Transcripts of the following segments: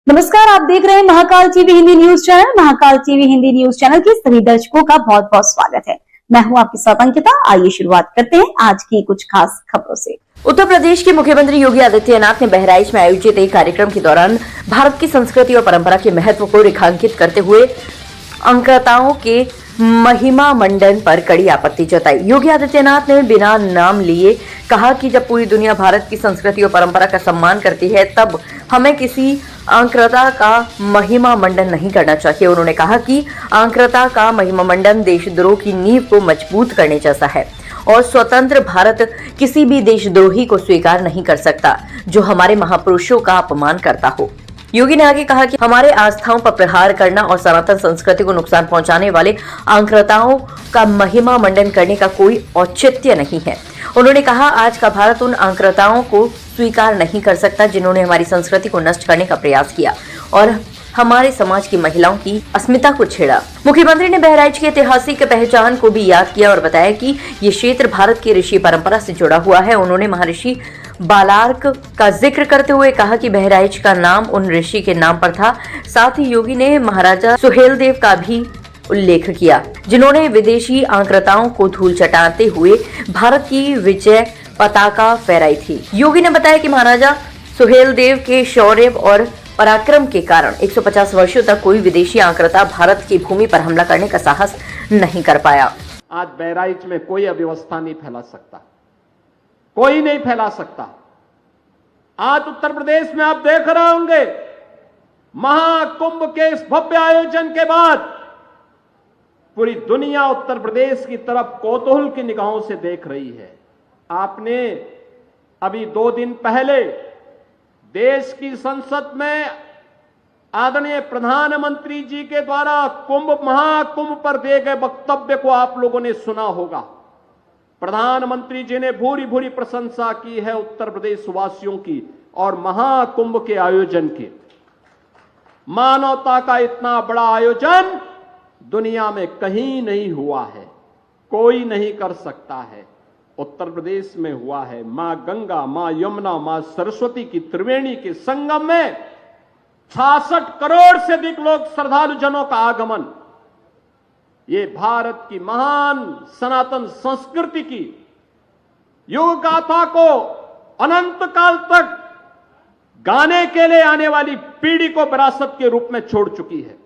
नमस्कार, आप देख रहे हैं Mahakal TV Hindi news channel. Mahakal TV Hindi news channel के सभी दर्शकों का बहुत बहुत स्वागत है। मैं हूं आपके साथ अंकिता। आइए शुरुआत करते हैं आज की कुछ खास खबरों से। उत्तर प्रदेश के मुख्यमंत्री योगी आदित्यनाथ ने बहराइच में आयोजित एक कार्यक्रम के दौरान भारत की संस्कृति और परंपरा के महत्व को रेखांकित करते हुए अंकताओं के महिमा मंडन पर कड़ी आपत्ति जताई। योगी आदित्यनाथ ने बिना नाम लिए कहा कि जब पूरी दुनिया भारत की संस्कृति और परंपरा का सम्मान करती है तब हमें किसी आंक्रता का महिमा मंडन नहीं करना चाहिए। उन्होंने कहा कि आंक्रता का महिमा मंडन देशद्रोह की नींव को मजबूत करने जैसा है और स्वतंत्र भारत किसी भी देशद्रोही को स्वीकार नहीं कर सकता जो हमारे महापुरुषों का अपमान करता हो। योगी ने आगे कहा कि हमारे आस्थाओं पर प्रहार करना और सनातन संस्कृति को नुकसान पहुंचाने वाले आंक्रताओं का महिमा मंडन करने का कोई औचित्य नहीं है। उन्होंने कहा, आज का भारत उन आंक्रताओं को स्वीकार नहीं कर सकता जिन्होंने हमारी संस्कृति को नष्ट करने का प्रयास किया और हमारे समाज की महिलाओं की अस्मिता को छेड़ा। मुख्यमंत्री ने बहराइच की ऐतिहासिक पहचान को भी याद किया और बताया कि ये क्षेत्र भारत की ऋषि परंपरा से जुड़ा हुआ है। उन्होंने महर्षि बालार्क का जिक्र करते हुए कहा कि बहराइच का नाम उन ऋषि के नाम पर था। साथ ही योगी ने महाराजा सुहेलदेव का भी उल्लेख किया जिन्होंने विदेशी आंक्रताओं को धूल चटाते हुए भारत की विजय पताका फहराई थी। योगी ने बताया कि महाराजा सुहेलदेव के शौर्य और पराक्रम के कारण 150 वर्षों तक कोई विदेशी आंक्रता भारत की भूमि पर हमला करने का साहस नहीं कर पाया। आज बहराइच में कोई अव्यवस्था नहीं फैला सकता, कोई नहीं फैला सकता। आज उत्तर प्रदेश में आप देख रहे होंगे महाकुंभ के इस भव्य आयोजन के बाद पूरी दुनिया उत्तर प्रदेश की तरफ कौतूहल की निगाहों से देख रही है। आपने अभी 2 दिन पहले देश की संसद में आदरणीय प्रधानमंत्री जी के द्वारा महाकुंभ पर दिए गए वक्तव्य को आप लोगों ने सुना होगा। प्रधानमंत्री जी ने भूरी भूरी प्रशंसा की है उत्तर प्रदेश वासियों की और महाकुंभ के आयोजन की। मानवता का इतना बड़ा आयोजन दुनिया में कहीं नहीं हुआ है, कोई नहीं कर सकता है। उत्तर प्रदेश में हुआ है। मां गंगा, मां यमुना, मां सरस्वती की त्रिवेणी के संगम में 66 करोड़ से अधिक लोग श्रद्धालु जनों का आगमन। ये भारत की महान सनातन संस्कृति की युग गाथा को अनंत काल तक गाने के लिए आने वाली पीढ़ी को विरासत के रूप में छोड़ चुकी है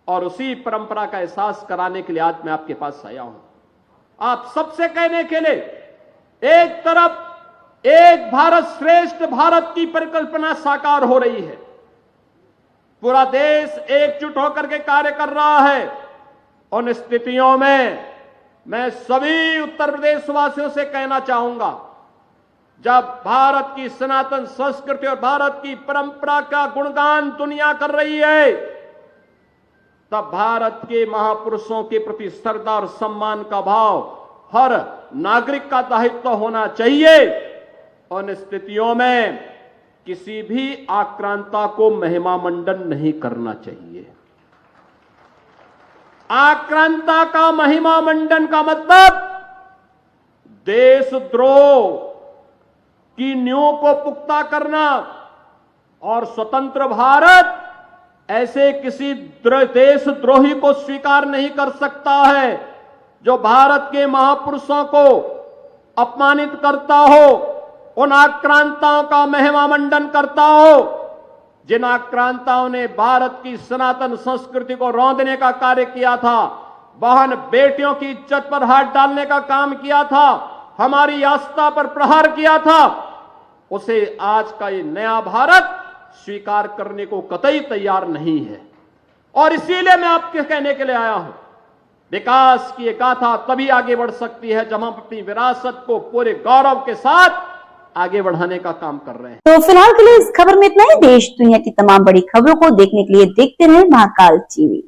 और उसी परंपरा का एहसास कराने के लिए आज मैं आपके पास आया हूं। आप सबसे कहने के लिए एक तरफ एक भारत श्रेष्ठ भारत की परिकल्पना साकार हो रही है, पूरा देश एकजुट होकर के कार्य कर रहा है। उन स्थितियों में मैं सभी उत्तर प्रदेश वासियों से कहना चाहूंगा, जब भारत की सनातन संस्कृति और भारत की परंपरा का गुणगान दुनिया कर रही है तब भारत के महापुरुषों के प्रति श्रद्धा और सम्मान का भाव हर नागरिक का दायित्व होना चाहिए। उन स्थितियों में किसी भी आक्रांता को महिमा मंडन नहीं करना चाहिए। आक्रांता का महिमा मंडन का मतलब देशद्रोह की नींव को पुख्ता करना और स्वतंत्र भारत ऐसे किसी देशद्रोही को स्वीकार नहीं कर सकता है जो भारत के महापुरुषों को अपमानित करता हो, उन आक्रांताओं का महिमा मंडन करता हो जिन आक्रांताओं ने भारत की सनातन संस्कृति को रौंदने का कार्य किया था, बहन बेटियों की इज्जत पर हाथ डालने का काम किया था, हमारी आस्था पर प्रहार किया था, उसे आज का ये नया भारत स्वीकार करने को कतई तैयार नहीं है। और इसीलिए मैं आपके कहने के लिए आया हूं, विकास की एक गाथा तभी आगे बढ़ सकती है जब हम अपनी विरासत को पूरे गौरव के साथ आगे बढ़ाने का काम कर रहे हैं। तो फिलहाल के लिए इस खबर में इतना ही। देश दुनिया की तमाम बड़ी खबरों को देखने के लिए देखते रहें महाकाल टीवी।